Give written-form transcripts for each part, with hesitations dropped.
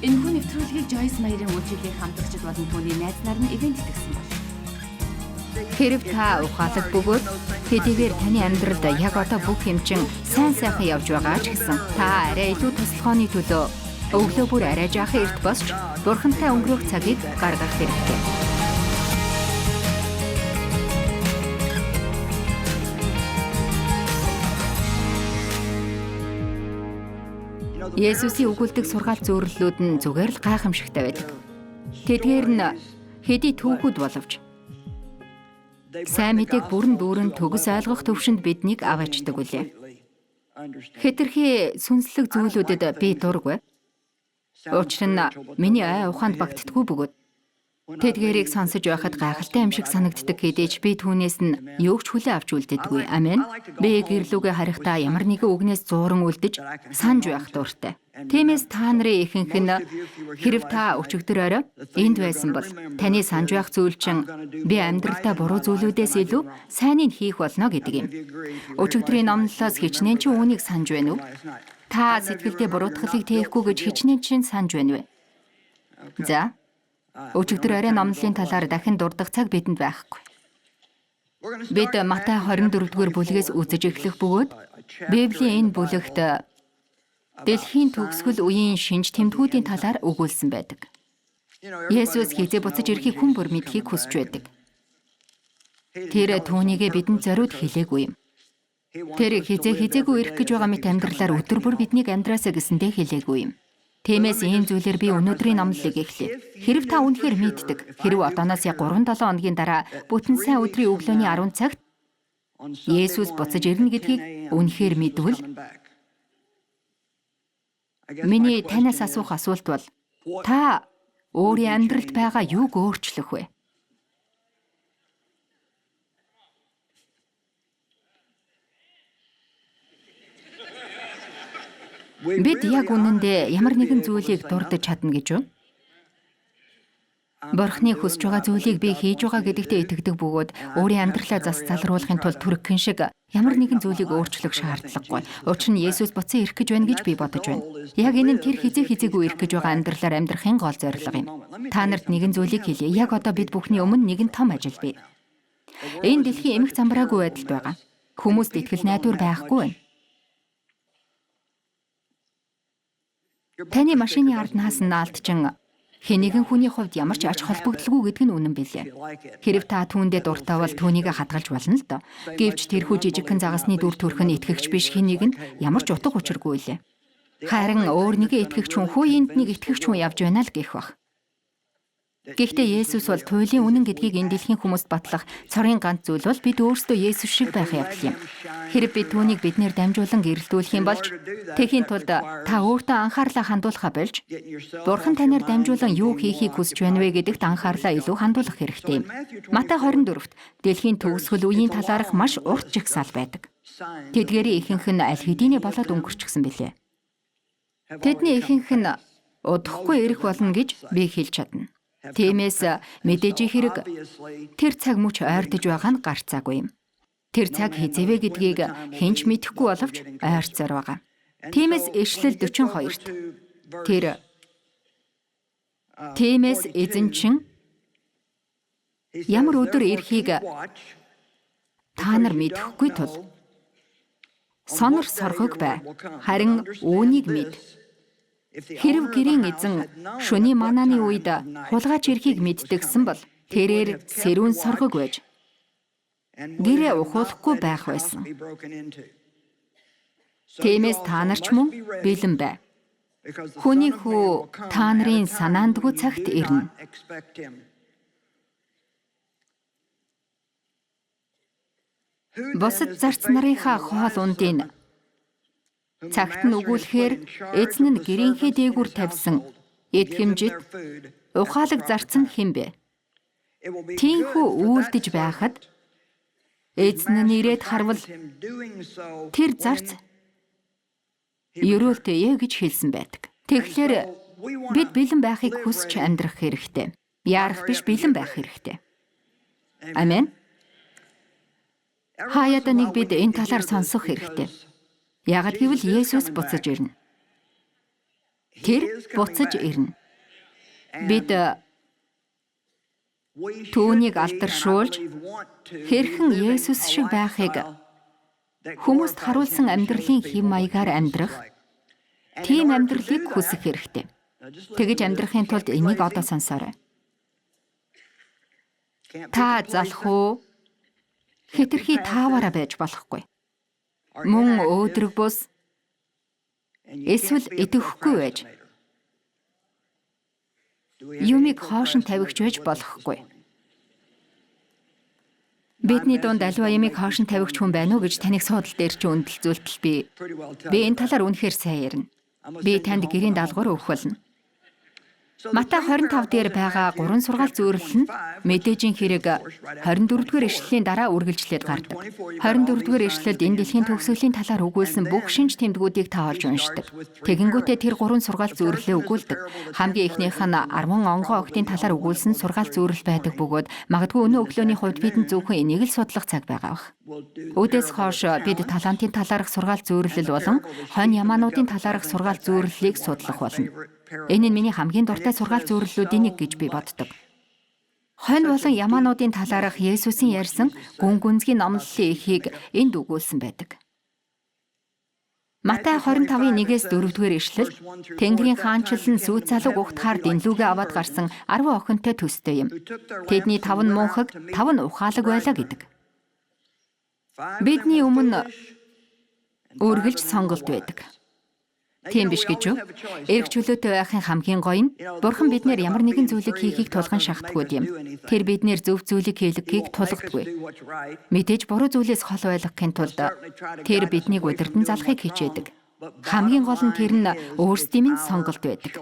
Энэхүү нэвтрүүлгийг Joyce Meyer-ийн үйлчлэгийг хамтрагчид болон түүний найз нар нь ивент итгэсэн байна. Хэрв та ухаалаг бөгөөд хэдийгээр таны амьдралд яг одоо бүх юмчин сайн сайхан явж байгаа ч гэсэн та арай илүү туслахооны төлөө өглөө бүр арай жаахан эрт босч бурхантай өнгөрөх цагийг гаргах хэрэгтэй. Есүсийн өгүүлдэг сургаал зөвөрлөлүүд нь зүгээр л гайхамшигтай байдаг. Тэдгээр нь хэдий түүхүүд боловч сайн мэдээг бүрэн дүүрэн төгс ойлгох төвшөнд биднийг аваачдаг үлээ. Хэтэрхий сүнслэг зүйлүүдэд би дургүй. Учир нь миний ай ухаанд багтдаггүй бөгөөд тэдгээрийг сонсож байхад гайхалтай юм шиг санагддаг хэдийч би түүнээс нь юу ч хүлээн авч үлддэггүй. Амен. Би гэрлүүгээ харихтаа ямар нэгэн үгнээс зууран үлдэж санаж байх дуртай. Тиймээс та нарын ихэнх нь хэрв та өчигдөр орой энд байсан бол таны санаж байх зүйл чинь би амьдралдаа буруу зүйлүүдээс илүү сайныг хийх болно гэдэг юм. Өчигдрийн номлолоос хичнээн чи үүнийг санаж байна уу? Та сэтгэлдээ буруутгалыг тээхгүй гэж хичнээн чинь санаж байна вэ? За. Өчигдөр орой номлолын талаар дахин дурдах цаг бидэнд байхгүй. Бид Матай 24-р бүлгээс үзэж эхлэх бөгөөд Библийн энэ бүлэгт дэлхийн төгсгөл үеийн шинж тэмдгүүдийн талаар өгүүлсэн байдаг. Есүс хизээ буцаж ирэхийг хүн бүр мэдхийг хүсэж байдаг. Тэр түүнийгээ бидэнд зориуд хэлээгүй юм. Тэр хизээгүй ирэх гэж байгаа мэт амьдралаар өдөр бүр биднийг амьдраасаа гэсэндээ хэлээгүй юм. Тиймээс энэ зүйлээр би өнөөдрийн номлолыг эхлэе. Хэрв та үнэхээр мэддэг, хэрв одооноос яг 3-7 хоногийн дараа бүтэн сайн өдрийн өглөөний 10 цагт Есүс буцаж ирнэ гэдгийг үнэхээр мэдвэл миний танаас асуух асуулт бол та өөрийн амьдралд байгаа юуг өөрчлөх вэ? Бид яг үнэндээ ямар нэгэн зүйлийг дурдж чадна гэж үү? Бурхны хүсэж байгаа зүйлийг би хийж байгаа гэдэгтээ итгэдэг бөгөөд өөрийн амьдралаа зас залруулахын тулд түрэгхэн шиг ямар нэгэн зүйлийг өөрчлөх шаардлагагүй. Учир нь Есүс буцаа ирэх гэж байна гэж би бодож байна. Яг энэ нь тэр хизээгүй ирэх гэж байгаа амьдралаар амьдрахын гол зорилго юм. Та нарт нэгэн зүйлийг хэлье. Яг одоо бид бүхний өмнө нэгэн том ажил бий. Энэ дэлхийн эмх замбраагүй байдалд байгаа. Хүмүүст итгэл найдвар байхгүй байна. Таны машины ард наасан наалтчин хэн нэгэн хүний хувьд ямар ч ач холбогдолгүй гэдэг нь үнэн билээ. Хэрв та түүндээ дуртай бол түүнийг хадгалж болно л доо. Гэвч тэрхүү жижигхэн загасны дүр төрх нь итгэгч биш хэн нэгэнд ямар ч утга учиргүй лээ. Харин өөр нэгэн итгэгч хүн хүү энд нэг итгэгч хүн явж байна л гэх бах. Гэхдээ Есүс бол туйлын үнэн гэдгийг энэ дэлхийн хүмүүст батлах цорын ганц зүйл бол бид өөрсдөө Есүс шиг байх явдал юм. Хэрэг бид түүнийг биднээр дамжуулан гэрэлтүүлэх юм болж тэхийн тулд та өөртөө анхаарлаа хандуулахаа болж Бурхан танаар дамжуулан юу хийхийг хүсэж байна вэ гэдэгт анхаарлаа илүү хандуулах хэрэгтэй юм. Матай 24-т дэлхийн төгсгөл үеийн талаарх маш урт жагсаал байдаг. Тэдгээрийн ихэнх нь аль хэдийнэ болоод өнгөрчихсөн билээ. Тэдний ихэнх нь удахгүй ирэх болно гэж би хэлж чадна. Тиймээс мэдээж хэрэг тэр цаг мөч ойртож байгаа нь гарцаагүй юм. Тэр цаг хизээвэ гэдгийг хинч мэдэхгүй боловч ойрцоор байгаа. Тиймээс Ишлэл 42-т Тиймээс эзэн чин ямар өдөр ирэхийг та нар мэдэхгүй тул сонор соргог бай. Харин үүнийг мэд. Хэрв гэрийн эзэн шөнийн манааны үед хулгайч ирэхийг мэддэгсэн бол тэрээр сэрүүн соргог байж гэрээ ухуулахгүй байх байсан. Тиймээс та нар ч мөн бэлэн бай. Хүний хүү та нарын санаандгүй цагт ирнэ. Бусад зарц нарынхаа хоол ундын цагт нь өгүүлэхээр эзэн нь гэрийнхээ дээгүүр тавьсан эдгэмжид ухаалаг зарц нь хэн бэ? Тийхүү үйлдэж байхад эзэн нь ирээд харвал тэр зарц ерөөлтэйе гэж хэлсэн байдаг. Тэгэхээр бид бэлэн байхыг хүсч амьдрах хэрэгтэй. Яарах биш, бэлэн байх хэрэгтэй. Амен. Хаяада нэг бид энэ талаар сонсох хэрэгтэй. Яагад гэвэл Есүс буцаж ирнэ. Тэр буцаж ирнэ. Бид түүнийг алдаршуулж хэрхэн Есүс шиг байхыг хүмүүст харуулсан амьдралын хэв маягаар амьдрах, тийм амьдралыг хүсэх хэрэгтэй. Тэгэж амьдрахын тулд энийг одоо сонсоорой. Та залах уу? Хэтэрхий тааваараа байж болохгүй. Мөн өөдрөг бус эсвэл идэвхгүй байж юмыг хоош нь тавигч байж болохгүй. Бидний дунд аливаа юмыг хоош нь тавигч хүн байна уу гэж таныг суудал дээр чи үнэлцүүлтэл би энэ талаар үнэхээр сайн ярина. Би танд гэрийн даалгавар өгөх болно. Матай 25 дээр байгаа 3 сургаал зөвөрлөл нь мэдээжийн хэрэг 24-р ишлэлийн дараа үргэлжлээд гардаг. 24-р ишлэлд энэ дэлхийн төгсгөлийн талаар өгүүлсэн бүх шинж тэмдгүүдийг та олж уншдаг. Тэгэнгүүтээ тэр 3 сургаал зөвөрлөлөө өгүүлдэг. Хамгийн ихнийх нь 10 онгоо октын талаар өгүүлсэн сургаал зөвөрлөл байдаг бөгөөд магадгүй өнөө өглөөний хувьд бидэнд зөвхөн энийг л судлах цаг байгаа бах. Үүдээс хойш бид талантын талаарх сургаал зөвөрлөл болон хонь ямаануудын талаарх сургаал зөвөрлөлийг судлах болно. Энэ нь миний хамгийн дуртай сургаал зөвөрлөлүүдийн нэг гэж би боддог. Хонь болон ямаануудын талаарх Есүсийн ярьсан гүн гүнзгий номлолын эхийг энд өгүүлсэн байдаг. Матай 25-ын 1-ээс 4-р ишлэл Тэнгэрийн хаанчил нь сүйт залууг ухтахаар дэнлүүгээ аваад гарсан 10 охинтой төстэй юм. Тэдний 5 мөнхөг 5 ухаалаг байлаа гэдэг. Бидний өмнө үргэлж сонголт байдаг. Тийм биш гэж юу? Эрх чөлөөтэй байхын хамгийн гоё нь Бурхан биднээр ямар нэгэн зүйлийг хийхийг тулган шахдаггүй юм. Тэр биднээр зөв зүйлийг хийлгэхийг тулгадаггүй. Мэдээж буруу зүйлээс хол ойлгохын тулд тэр биднийг удирдан залахыг хичээдэг. Хамгийн гол нь тэр нь өөрсдийн минь сонголт байдаг.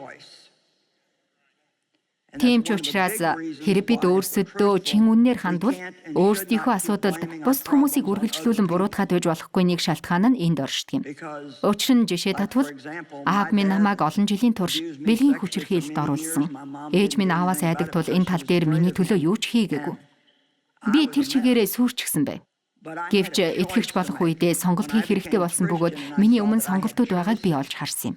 Тийм ч учраас хэрэв бид өөрсөддөө чин үннээр хандвал өөрсдийнхөө асуудалд бусад хүмүүсийг үргэлжлүүлэн буруутгаад байж болохгүй нэг шалтгаан нь энд оршдог юм. Учир нь жишээ татвал аав минь намайг олон жилийн турш бэлгийн хүчирхийлэлд оруулсан. Ээж минь ааваас айдаг тул энэ тал дээр миний төлөө юу ч хийгээгүй. Би тэр чигээрээ сүрчгсэн байв. Гэвч итгэгч болох үедээ сонголт хийх хэрэгтэй болсон бөгөөд миний өмнө сонголтууд байгааг би олж харсан юм.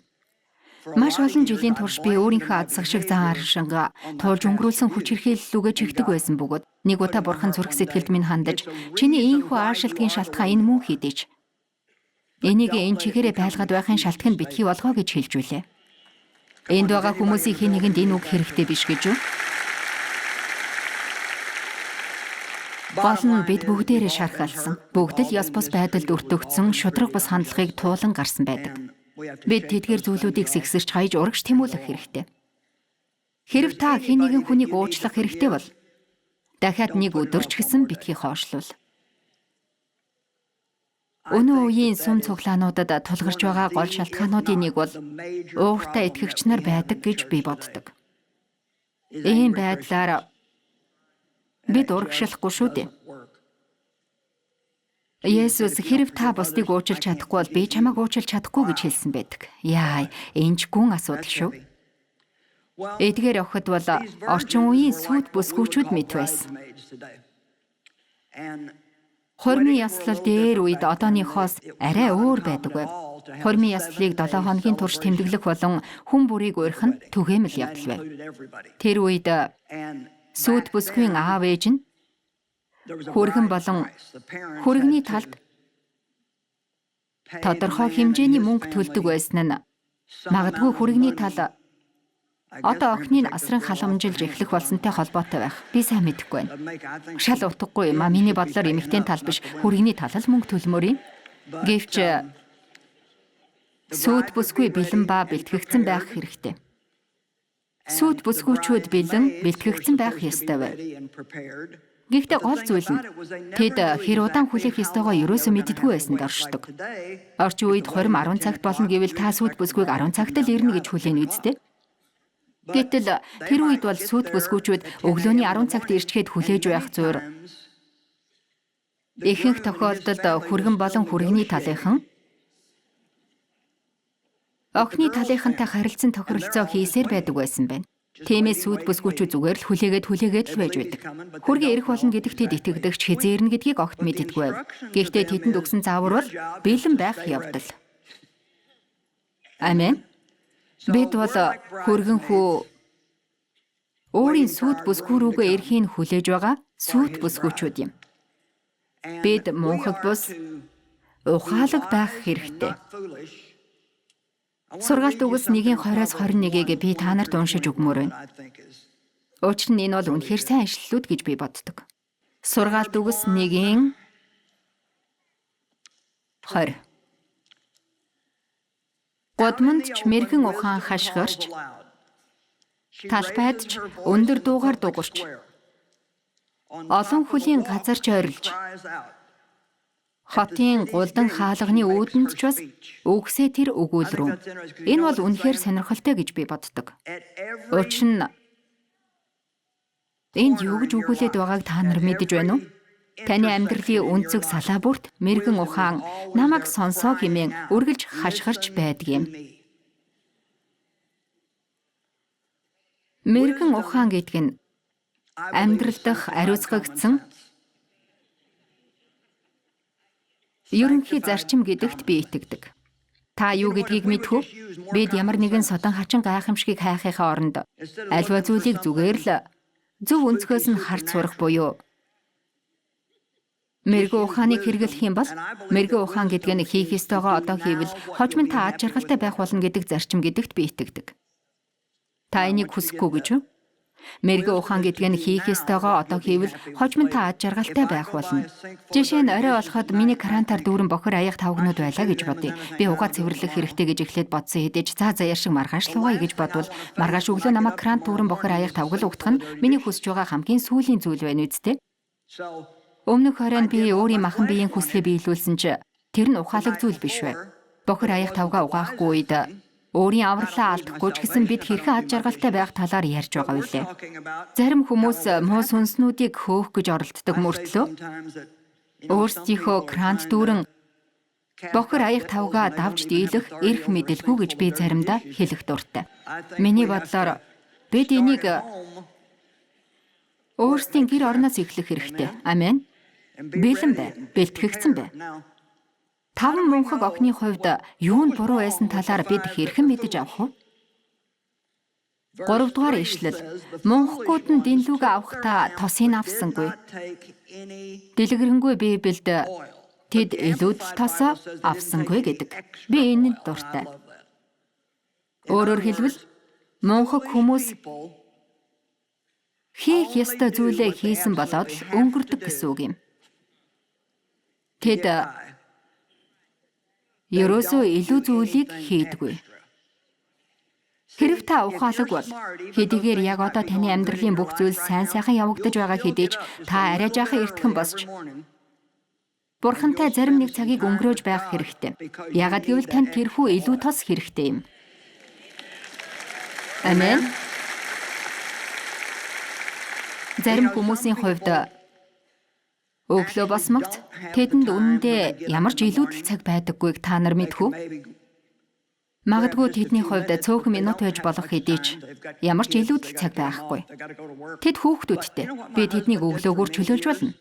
Маш олон жилийн турш би өөрийнхөө азсаг шиг зан аршингаа туулж өнгөрүүлсэн хүчирхийллүүгээ чигдэг байсан бөгөөд нэг удаа Бурхан зүрх сэтгэлд минь хандаж чиний ийхүү аашилтгийн шалтгаан энэ мөн хийдэж. Энийг энэ чигээрээ байлгаад байхын шалтгаан битгий болгоо гэж хэлжүүлээ. Энд байгаа хүмүүсийн хэн нэгэнд энэ үг хэрэгтэй биш гэж юу? Гол нь бид бүгдээрээ шархалсан. Бүгд л ёс бус байдалд өртөгдсөн шудраг бус хандлагыг туулан гарсан байдаг. Бид тэдгээр зүйлүүдийг сэгсэрч хаяж урагш тэмүүлэх хэрэгтэй. Хэрэв та хэн нэгэн хүнийг уучлах хэрэгтэй бол дахиад нэг өдөр ч гэсэн битгий хоошлуул. Өнөө үеийн сүм цуглаануудад тулгарч байгаа гол шалтгаануудын нэг бол ууртай итгэгч нар байдаг гэж би боддог. Ийм байдлаар бид урагшлахгүй шүү дээ. Есүс хэрэв та бусдыг уучлж чадахгүй бол би чамайг уучлж чадахгүй гэж хэлсэн байдаг. Яа, энэ ч гүн асуудал шүү. Эдгээр охид бол орчин үеийн сүд бүсгүүчүүд мэт байсан. Хормын яслал дээр үед одооныхоос арай өөр байдаг байв. Хормын яслалыг 7 хоногийн турш тэмдэглэх болон хүн бүрийг уурих нь түгээмэл явдал байв. Тэр үед сүд бүсгүйн аав ээж нь хүргэн болон хүргэний талд тодорхой хэмжээний мөнгө төлдөг байсан нь магадгүй хүргэний тал одоо охиныг асран халамжилж эхлэх болсонтой холбоотой байх. Би сайн мэдэхгүй байна. Шал утгагүй юм а. Миний бодлоор эмэгтэй тал биш хүргэний тал л мөнгө төлмөр юм. Гэвч сүд бүсгүй бэлэн ба бэлтгэгдсэн байх хэрэгтэй. Сүд бүсгүүчүүд бэлэн бэлтгэгдсэн байх ёстой байв. Гэхдээ гол зүйл нь тэд хэр удаан хүлээх ёстойгоо ерөөсөө мэддэггүй байсанд оршдог. Орчин үед хорим 10 цагт болно гэвэл та сүд бүсгүйг 10 цагт л ирнэ гэж хүлээнэ үсттэй. Гэтэл тэр үед бол сүд бүсгүүчүүд өглөөний 10 цагт ирчгээд хүлээж байх зуур. Ихэнх тохиолдолд хүргэн болон хүргэний талынхан охины талынхантай харилцан тохиролцоо хийсээр байдаг байсан байна. Тиймээс сүд бүсгүүчүүд зүгээр л хүлээгээд л байж байдаг. Хүргээ ирэх болно гэдэгт итгэдэгч хизээрнэ гэдгийг огт мэддэггүй байв. Гэхдээ тэдэнд өгсөн заавар бол бэлэн байх явдал. Амен. Бид бол хүргэн хүү өөрийн сүт бүсгүй рүүгээ эрхийн хүлээж байгаа сүт бүсгүүчүүд юм. Бид мунхаг бус ухаалаг байх хэрэгтэй. Сургаалт үгс 1:20-21-ийг би та нарт уншиж өгмөр байна. Учир нь энэ бол үнэхээр сайн ишлэлүүд гэж би боддог. Сургаалт үгс 1:20. Годмонд ч мэргэн ухаан хашгирч, талбайд ч өндөр дуугаар дуурч, олон хүлийн газар ч ойрлж, хотын гулдан хаалганы үүдэнд ч бас үгсээ тэр өгүүлрүү. Энэ бол үнэхээр сонирхолтой гэж би боддог. Учир нь энд юу гэж өгүүлээд байгааг та нар мэдэж байна уу? Таны амьдралын өнцөг салаа бүрт мэргэн ухаан намайг сонсоо хэмээн үргэлж хашгирч байдаг юм. Мэргэн ухаан гэдэг нь амьдрал дах ариуцгагдсан ерөнхий зарчим гэдэгт би итгэдэг. Та юу гэдгийг мэдэх үү? Бид ямар нэгэн содон хачин гайхамшигыг хайхийнхаа оронд альва зүйлийг зүгээр л зөв өнцгөөс нь харж сурах буюу мэргэн ухааныг хэрэглэх юм бол мэргэн ухаан гэдэг нь хийх ёстойгоо одоо хийвэл хожим нь та ад жаргалтай байх болно гэдэг зарчим гэдэгт би итгэдэг. Та энийг хүсэхгүй гэж үү? Мэргэн ухаан гэдэг нь хийх ёстойгоо одоо хийвэл хожим нь та ад жаргалтай байх болно. Жишээ нь орой болоход миний крантаар дүүрэн бохор аяг тавгнууд байлаа гэж бодъё. Би угаа цэвэрлэх хэрэгтэй гэж эхлээд бодсон хэдиж заа заяар шиг маргааш л угаая гэж бодвол маргааш өглөө намайг крант дүүрэн бохор аяг тавгал угтах нь миний хүсэж байгаа хамгийн сүүлийн зүйл байна үсттэй. Өмнөх хоройн би өөрийн махан биеийн хүслээ биелүүлсэн ч тэр нь ухаалаг зүйл биш вэ? Бохор аяг тавгаа угаахгүй үед өөрийн авралаа алдахгүй ч гэсэн бид хэрхэн ад жаргалтай байх талаар ярьж байгаа үлээ. Зарим хүмүүс муу сүнснүүдийг хөөх гэж оролддог мөртлөө өөрсдийнхөө крант дүүрэн бохор аяг тавгаа давж дийлэх эрх мэдэлгүй гэж би заримдаа хэлэх дуртай. Миний бодлоор бид энийг өөрсдийн гэр орноос эхлэх хэрэгтэй. Амен. Бэлэн бай, бэлтгэгдсэн бай. 5 мунхаг охины хувьд юу нь буруу байсан талаар бид хэрхэн мэдэж авах вэ? 3 дугаар ишлэл. Мунхагууд нь дэнлүүгээ авахдаа тосыг авсангүй. Дэлгэрэнгүй Библиэд тэд илүүдэл тосоо авсангүй гэдэг. Би энэнд дуртай. Өөрөөр хэлбэл мунхаг хүмүүс хийх ёстой зүйлээ хийсэн болоод л өнгөрдөг гэсэн үг юм. Тэд ерөөсөө илүү зүйлийг хийдэггүй. Хэрв та ухаалаг бол хэдийгээр яг одоо таны амьдралын бүх зүйл сайн сайхан явагдаж байгаа хэдий ч та арай жаахан эртхэн босч Бурхантай зарим нэг цагийг өнгөрөөж байх хэрэгтэй. Яагад гэвэл танд тэрхүү илүү тос хэрэгтэй юм. Амен. Зарим хүмүүсийн хувьд өглөө босмогц тэдэнд үнэндээ ямар ч илүүдэл цаг байдаггүйг та нар мэдэх үү? Магадгүй тэдний хувьд цөөхөн минут байж болох хэдий ч ямар ч илүүдэл цаг байхгүй. Тэд хүүхдүүдтэй. Би тэднийг өглөөгөр чөлөөлж болно.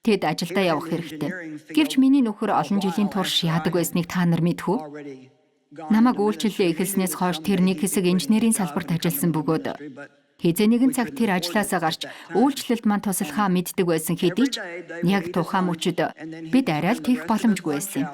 Тэд ажилдаа явах хэрэгтэй. Гэвч миний нөхөр олон жилийн турш яадаг байсныг та нар мэдэх үү? Намайг үйлчлэлээ эхэлснээс хойш тэр нэг хэсэг инженерийн салбарт ажилласан бөгөөд хэзээ нэгэн цагт тэр ажлаасаа гарч үйлчлэлд мань туслахаа мэддэг байсан хэдий ч яг тухайн мөчөд бид арай л тийх боломжгүй байсан юм.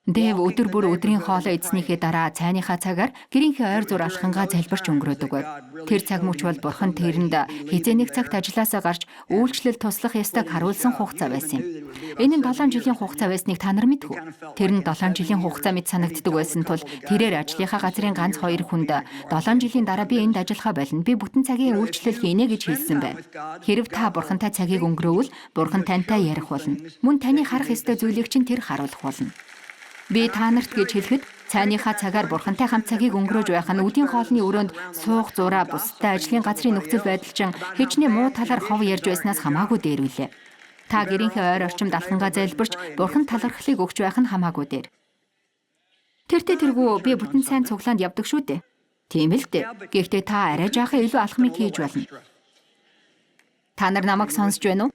Дэв өдөр бүр өдрийн хоолоо идснийхээ дараа цайныхаа цагаар гэрийнхээ ойр зур алхангаа залбирч өнгөрөөдөг байв. Тэр цаг мөч бол бурхан тэрэнд хэзээ нэг цагт ажлаасаа гарч үйлчлэл туслах ёстойг харуулсан хугацаа байсан юм. Энэ нь 7 жилийн хугацаа байсныг та нар мэдэх үү? Тэр нь 7 жилийн хугацаа мэт санагддаг байсан тул тэрээр ажлынхаа газрын ганц 2 хүнд 7 жилийн дараа би энд ажиллахаа болно. Би бүтэн цагийн үйлчлэл хийнэ гэж хэлсэн байна. Хэрв та бурхантай цагийг өнгөрөөвөл бурхан тантай ярих болно. Мөн таны харах ёстой зүйлийг чинь тэр харуулах болно. Би та нарт гэж хэлэхэд цайныхаа цагаар бурхантай хамт цагийг өнгөрөөж байх нь үдийн хоолны өрөөнд суух зураа бусдаа ажлын газрын нөхцөл байдалчин хичнээн муу талаар хов ярьж байснаас хамаагүй дээр үлээ. Та гэрийнхээ ойр орчимд алхангаа залбирч бурхан талархлыг өгч байх нь хамаагүй дээр. Тэртээ тэргүй би бүтэн сайн цуглаанд явдаг шүү дээ. Тийм л дээ. Гэхдээ та арай жаахан илүү алхмыг хийж болно. Та нар намайг сонсож байна уу?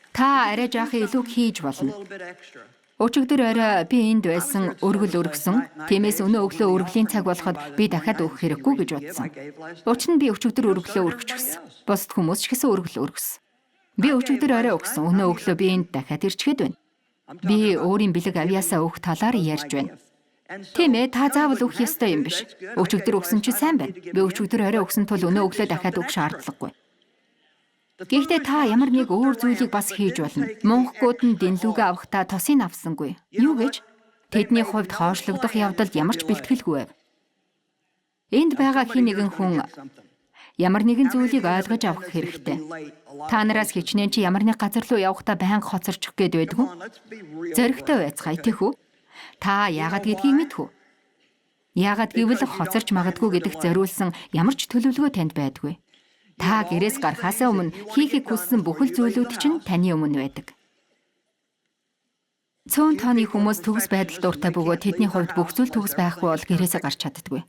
Та арай жаахан илүү хийж болно. Өчигдөр орой би энд байсан өргөл өргөсөн. Тиймээс өнөө өглөө өргөлийн цаг болоход би дахиад өгөх хэрэггүй гэж бодсон. Учир нь би өчигдөр өргөлөө өргөчихсөн. Бусд хүмүүс ч гэсэн өргөл өргөсөн. Би өчигдөр орой өгсөн. Өнөө өглөө би энд дахиад ирчгээд байна. Би өөрийн бэлэг авьяасаа өгөх талаар ярьж байна. Тийм ээ, та заавал өгөх ёстой юм биш. Өчигдөр өгсөн чи сайн байна. Би өчигдөр орой өгсөн тул өнөө өглөө дахиад өгөх шаардлагагүй. Гэхдээ та ямар нэг өөр зүйлийг бас хийж болно. Монголчууд нь дэнлүүгээ авахдаа тосыг авсангүй. Юу гэж? Тэдний хувьд хоошлогдох явдалд ямар ч бэлтгэлгүй байв. Энд байгаа хин нэгэн хүн ямар нэгэн зүйлийг ойлгож авах хэрэгтэй. Та нараас хичнээн чи ямар нэг газар руу явахдаа байнга хоцорчих гээд байдгүй. Зоригтой байцгаая тийхүү. Та яагаад гэдгийг мэдхүү. Яагаад гэвэл хоцорч магадгүй гэдэгт зориулсан ямар ч төлөвлөгөө танд байдгүй. Та гэрээс гарахаасаа өмнө хийхийг хүссэн бүхэл зүйлүүд чинь таны өмнө байдаг. Цөөн тооны хүмүүс төгс байдал дуртай бөгөөд тэдний хувьд бүх зүйл төгс байхгүй бол гэрээсээ гарч чаддаггүй.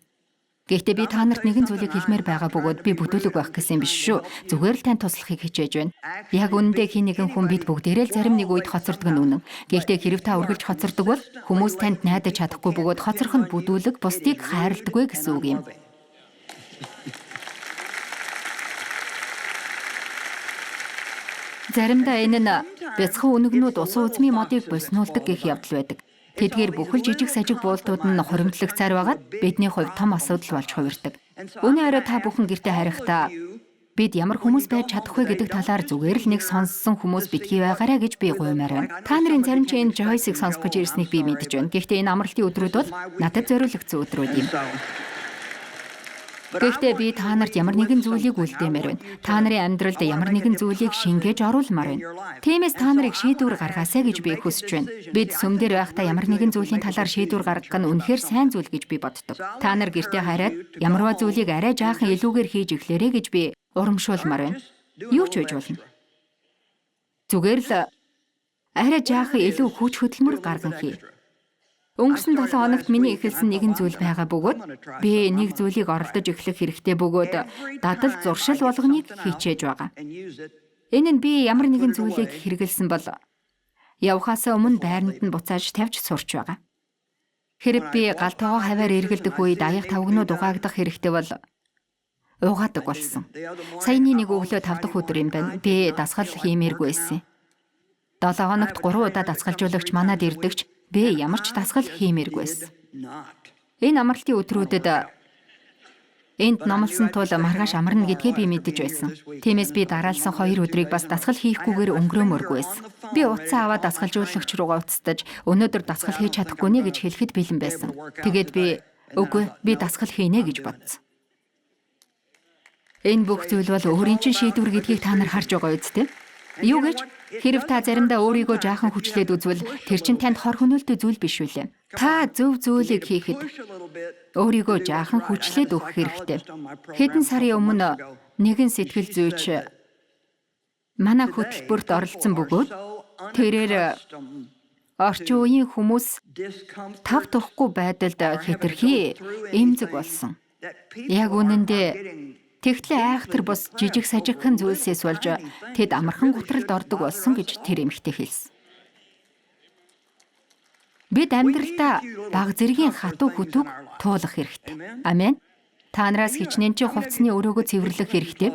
Гэхдээ би та нарт нэгэн зүйлийг хэлмээр байгаа бөгөөд би бүдүүлэг байх гэсэн биш шүү. Зүгээр л тань туслахыг хичээж байна. Яг үнэндээ хин нэгэн хүн бид бүгдээрээ л зарим нэг үед хоцордог нь үнэн. Гэхдээ хэрэг та үргэлж хоцордог бол хүмүүс танд найдаж чадахгүй бөгөөд хоцорох нь бүдүүлэг бусдыг хайрладаггүй гэсэн үг юм. Заримдаа энэ нь бяцхан үнэгнүүд усан үзмийн модыг боснуулдаг гэх явдал байдаг. Тэдгээр бүхэл жижиг сажиг буултууд нь хуримтлагцаар байгаад бидний хувьд том асуудал болж хувирдаг. Өнөө орой та бүхэн гэртээ харихдаа бид ямар хүмүүс байж чадах вэ гэдэг талаар зүгээр л нэг сонссон хүмүүс битгий байгаарэ гэж би гуймаар байна. Та нарын зарим ч энэ Joyce-ыг сонсох гэж ирснийг би мэдэж байна. Гэхдээ энэ амралтын өдрүүд бол надад зориулагдсан өдрүүд юм. Гэхдээ би та нарт ямар нэгэн зүйлийг үлдээмээр байна. Та нарын амьдралд ямар нэгэн зүйлийг шингээж оруулмаар байна. Тиймээс та нарыг шийдвэр гаргаасай гэж би хүсэж байна. Бид сүм дээр байхдаа ямар нэгэн зүйлийн талаар шийдвэр гаргах нь үнэхээр сайн зүйл гэж би боддог. Та нар гэртээ хараад ямарваа зүйлийг арай жаахан илүүгээр хийж эхлээрэй гэж би урамшуулмаар байна. Юу ч байж болно. Зүгээр л арай жаахан илүү хүч хөдөлмөр гарган хий. Өнгөрсөн 7 хоногт миний эхэлсэн нэгэн зүйл байгаа бөгөөд би нэг зүйлийг оролдож эхлэх хэрэгтэй бөгөөд дадал зуршил болгоныг хичээж байгаа. Энэ нь би ямар нэгэн зүйлийг хэрэгэлсэн бол явхаасаа өмнө байранд нь буцааж тавьж сурч байгаа. Хэрэг би галтойгоо хаваар эргэлдэх үед аяг тавгнууд угаагдах хэрэгтэй бол угаадаг болсон. Саяны нэг өглөө 5 дахь өдөр юм байна. Би дасгал хиймээргүй байсан. 7 хоногт 3 удаа дасгалжуулагч манад ирдэгч би ямар ч дасгал хиймээргүйсэн. Энэ амралтын өдрүүдэд энд номлосон тул маргааш амарна гэдгээ би мэдэж байсан. Тиймээс би дараалсан 2 өдрийг бас дасгал хийхгүйгээр өнгөрөөмөргүйсэн. Би утсаа аваад дасгалжуулагч руугаа уцтаж өнөөдөр дасгал хийж чадахгүй нэ гэж хэлэхэд бэлэн байсан. Тэгээд би үгүй би дасгал хийнэ гэж бодсон. Энэ бүх зүйл бол өөрийн чинь шийдвэр гэдгийг та нар харж байгаа үсттэй. Юу гэж? Хэрв та заримдаа өөрийгөө жаахан хүчлээд үзвэл тэр чинь танд хор хөнөөлтөй зүйл биш үлээ. Та зөв зүйлийг хийхэд өөрийгөө жаахан хүчлээд өгөх хэрэгтэй. Хэдэн сарын өмнө нэгэн сэтгэл зүйч манай хөтөлбөрт оролцсон бөгөөд тэрээр орчин үеийн хүмүүс тав тухгүй байдалд хэтэрхий эмзэг болсон. Яг үнэндээ тэгтлээ айхтар бус жижиг сажигхан зүйлсээс болж тэд амархан гутралд ордог болсон гэж тэр эмэгтэй хэлсэн. Бид амьдралдаа баг зэргийн хатуу хүтүг туулах хэрэгтэй. Амен. Та нараас хичнээн чи хувцсны өрөөгөө цэвэрлэх хэрэгтэй.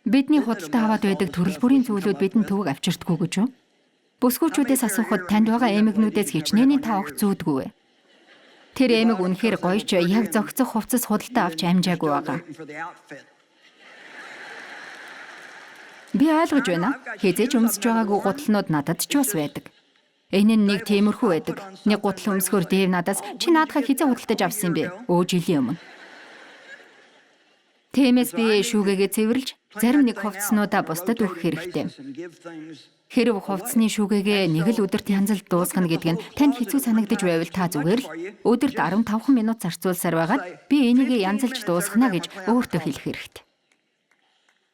Бидний худалдаа аваад байдаг төрөл бүрийн зүйлүүд бидэнд төвөг авчирдаггүй гэж юу? Бүсгүүчүүдээс асуухад танд байгаа эмэгнүүдээс хичнээн та огт зүүдгүй. Тэр эмэг үнэхээр гоёч яг зохицох хувцас худалдаа авч амжаагүй байгаа. Би ойлгож байна. Хизээж өмсөж байгаагүй гутлнууд надад ч бас байдаг. Энэ нь нэг тиймэрхүү байдаг. Нэг гутал өмсгөр Дэв надаас чи наадхаа хизээ худалдаж авсан юм бэ? Жилийн өмнө. Тиймээс би шүүгээгээ цэвэрлж зарим нэг хувцснуудаа бусдад өгөх хэрэгтэй. Хэрв хувцсны шүүгээгээ нэг л өдөрт янзалд дуусгана гэдэг нь танд хэцүү санагдаж байвал та зүгээр л өдөрт 15 минут зарцуулсаар байгаад би энийг янзалж дуусгана гэж өөртөө хэлэх хэрэгтэй.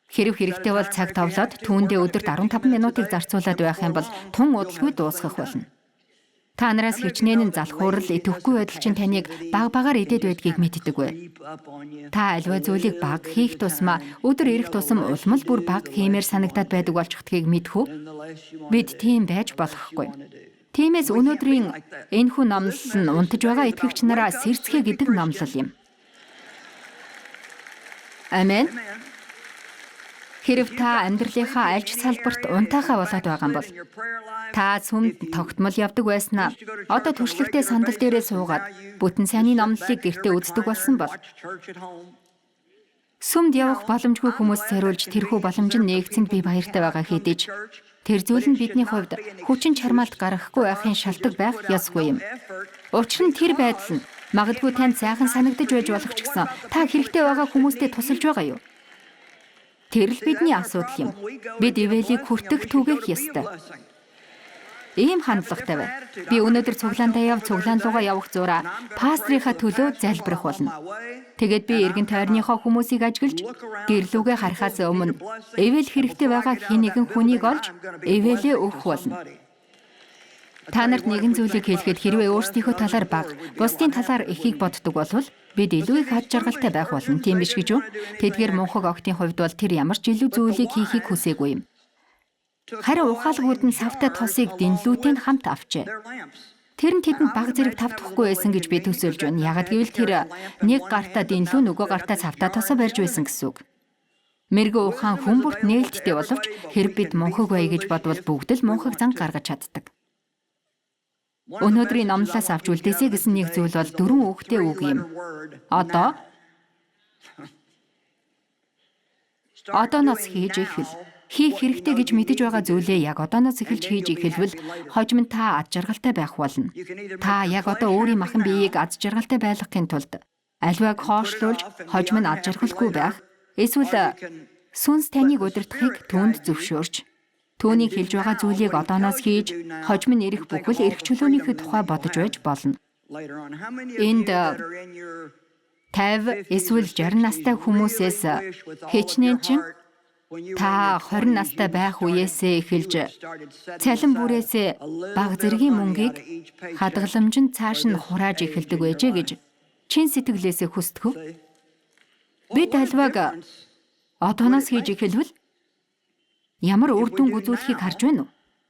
Хэрв хэрэгтэй бол цаг товлоод түүндээ өдөрт 15 минутыг зарцуулаад байх юм бол тун удалгүй дуусгах болно. Та нараас хичнээн залхуурал идэвхгүй байдал чинь таныг багаар идээд байдгийг мэддэггүй. Та аливаа зүйлийг баг хийх тусмаа өдөр ирэх тусам улмал бүр баг хиймээр санагдаад байдаг болчихдгийг мэдхүү. Бид тийм байж болохгүй. Тиймээс өнөөдрийн энэхүү номлол нь унтаж байгаа итгэгч нараа сэрцгээ гэдэг номлол юм. Амен. Хэрв та амьдралынхаа альж салбарт унтаахаа болоод байгаа юм бол та сүмд тогтмол явдаг байснаа одоо туршлагатай сандал дээрээ суугаад бүтэн сайнны номлолыг гэртээ үздэг болсон бол сүмд явах боломжгүй хүмүүс зориулж тэрхүү боломж нь нээгцэнд би баяртай байгаа хэдий ч тэр зүйл нь бидний хувьд хүчин чармаалт гаргахгүй байхын шалтгаан байх ёсгүй юм. Учир нь тэр байдал нь магадгүй танд сайхан санагдаж байж болох ч гэсэн та хэрэгтэй байгаа хүмүүстэй тусалж байгаа юу? Тэр л бидний асуудал юм. Бид ивэлийг хүртэх түгээх ёстой. Ийм хандлагатай бай. Би өнөөдөр цуглаандаа цуглаан руугаа явах зураа пастрийнхаа төлөө залбирах болно. Тэгээд би эргэн тойрныхоо хүмүүсийг ажиглаж гэрлүүгээ харахаас өмнө ивэл хэрэгтэй байгаа хэн нэгэн хүнийг олж ивэлээ өгөх болно. Та нарт нэгэн зүйлийг хэлэхэд хэрвээ өөрсдийнхөө талаар бага, бусдын талаар ихийг боддог бол бид илүү их ад жаргалтай байх болно. Тийм биш гэж үү? Тэдгээр мунхаг октын хувьд бол тэр ямар ч илүү зүйлийг хийхийг хүсээгүй юм. Харин ухаалгууд нь савтай тосыг дэнлүүтэй хамт авчээ. Тэр нь тэдэнд баг зэрэг тавтахгүй байсан гэж би төсөөлж байна. Ягд гэвэл тэр нэг гартаа дэнлүү нөгөө гартаа савтай тосоо барьж байсан гэсэн үг. Мэргэн ухаан хүн бүрт нээлттэй боловч хэрэг бид мунхаг бай гэж бодвол бүгд л мунхаг занг гаргаж чаддаг. Өнөөдрийн номлолоос авч үлдээсэй гэсэн нэг зүйл бол 4 үгтэй үг юм. Одооноос хийж эхэл. Хийх хэрэгтэй гэж мэдэж байгаа зүйлээ яг одооноос эхэлж хийж эхэлвэл хожим нь та ад жаргалтай байх болно. Та яг одоо өөрийн махан биеийг ад жаргалтай байлгахын тулд аливааг хоошлуулж хожим нь ад жаргалгүй байх эсвэл сүнс таныг удирдахыг түүнд зөвшөөрч түүний хэлж байгаа зүйлийг одооноос хийж хожим нь ирэх бүхэл эрх чөлөөнийхөө тухай бодож байж болно. Энд 50 эсвэл 60 настай хүмүүсээс хичнээн чин та 20 настай байх үеэсээ эхэлж цалин бүрээсээ бага зэргийн мөнгийг хадгаламжинд цааш нь хурааж эхэлдэг байжээ гэж чин сэтгэлээсээ хүсдэг. Бид аливааг одооноос хийж эхэлвэл ямар үр дүн үзүүлэхийг харж байна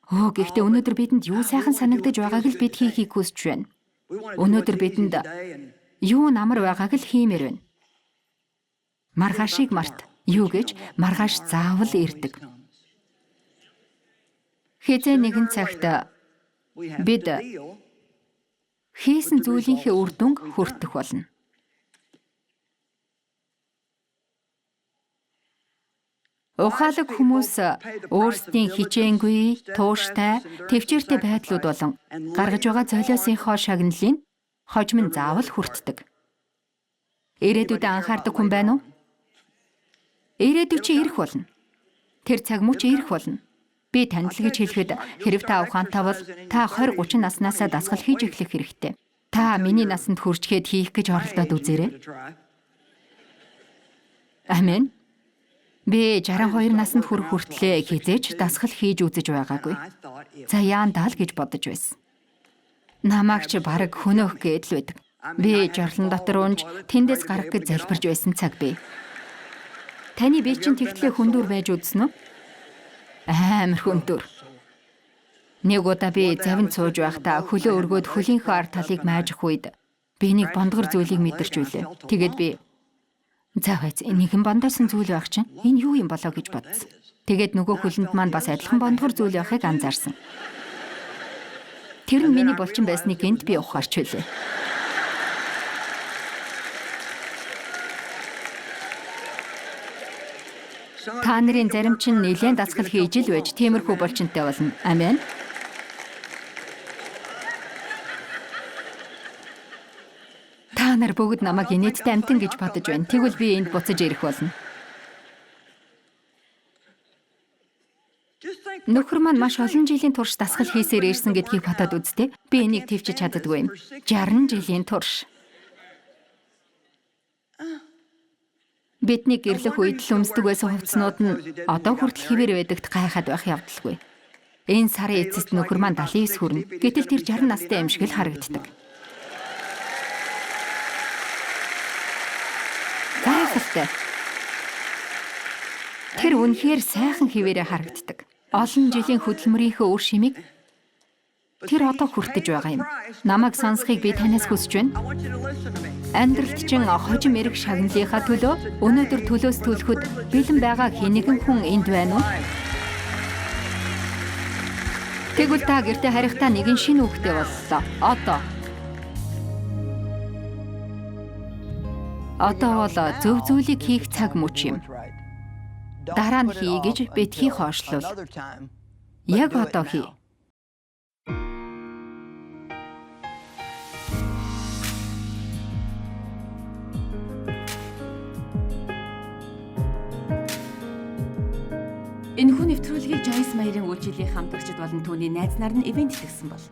уу? Гэхдээ өнөөдөр бидэнд юу сайхан санагдаж байгааг л бид хийхийг хүсэж байна. Өнөөдөр бидэнд юу намар байгааг л хиймээр байна. Маргаашийг март. Юу гэж маргааш заавал ирдэг. Хэзээ нэгэн цагт бид хийсэн зүйлийнхээ үр дүнг хүртэх болно. Ухаалаг хүмүүс өөрсдийн хичээнгүй, тууштай, төвчээртэй байдлууд болон гаргаж байгаа золиосынхоо шагналыг хожим нь заавал хүртдэг. Ирээдүйдээ анхаардаг хүн байна уу? Ирээдүйд чи ирэх болно. Тэр цаг мөч ирэх болно. Би танил гэж хэлэхэд хэрэг та ухаантай бол та 20-30 наснаасаа дасгал хийж эхлэх хэрэгтэй. Та миний насанд хүрчгээд хийх гэж оролдоод үзээрэй. Амен. Би 62 наснд хүрэх хүртлээр хизээч дасгал хийж үзэж байгаагүй. За яандаа л гэж бодож байсан. Намайг ч бараг хөнөөх гээд л байдаг. Би жорлон дотор унж тэндээс гарах гэж залбирж байсан цаг бий. Таны бие чинь тэгтлээ хүндүр байж үзсэн үү? Амар хүндүр. Нэг удаа би завинд сууж байхдаа хөлөө өргөөд хөлийнхөө ард талыг маажих үед би нэг бондгор зүйлийг мэдэрч үлээ. Тэгээд би заавал нэгэн бондоосон зүйл байх чинь энэ юу юм болоо гэж бодсон. Тэгээд нөгөө хөлөнд маань бас адилхан бондгор зүйл байхыг анзаарсан. Тэр нь миний булчин байсныг энд би ухаарч үлээ. Та нарын зарим чинь нэлээд дасгал хийж ил байж тиймэрхүү булчинтай болно. Амен. Та нар бүгд намайг инээдтэй амтан гэж бодож байна. Тэгвэл би энд буцаж ирэх болно. Нөхөр маань маш олон жилийн турш дасгал хийсээр ирсэн гэдгийг бодоод үзтээ. Би энийг төвчж чаддаггүй юм. 60 жилийн турш. Бидний гэрлэх үед л өмсдөг байсан хувцснууд нь одоо хүртэл хэвээр байдагт гайхаад байх явдалгүй. Энэ сарын эцэст нөхөр маань 79 хүрнэ. Гэтэл тэр 60 настай юм шиг л харагддаг. Гайхалтай. Тэр үнэхээр сайхан хിവэрэ харагддаг. Олон жилийн хөдөлмөрийнхөө үр шимийг тэр одоо хүртэж байгаа юм. Намайг сонсхийг би танаас хүсэж байна. Амьдралд чин хожим эрг шагналынхаа төлөө өнөөдөр төлөөс төлөхөд бэлэн байгаа хинэгэн хүн энд байна уу? Тэгвэл та гэртээ харихтаа нэгэн шинэ үгтэй боллоо. Одоо бол зөв зүйлийг хийх цаг мөч юм. Дараа нь хий гэж битгий хоошлол. Яг одоо хий. Энэхүү нэвтрүүлгийг Joyce Meyer-ийн үйлчиллийн хамтрагчид болон түүний найз нар нь ивент итгэсэн бол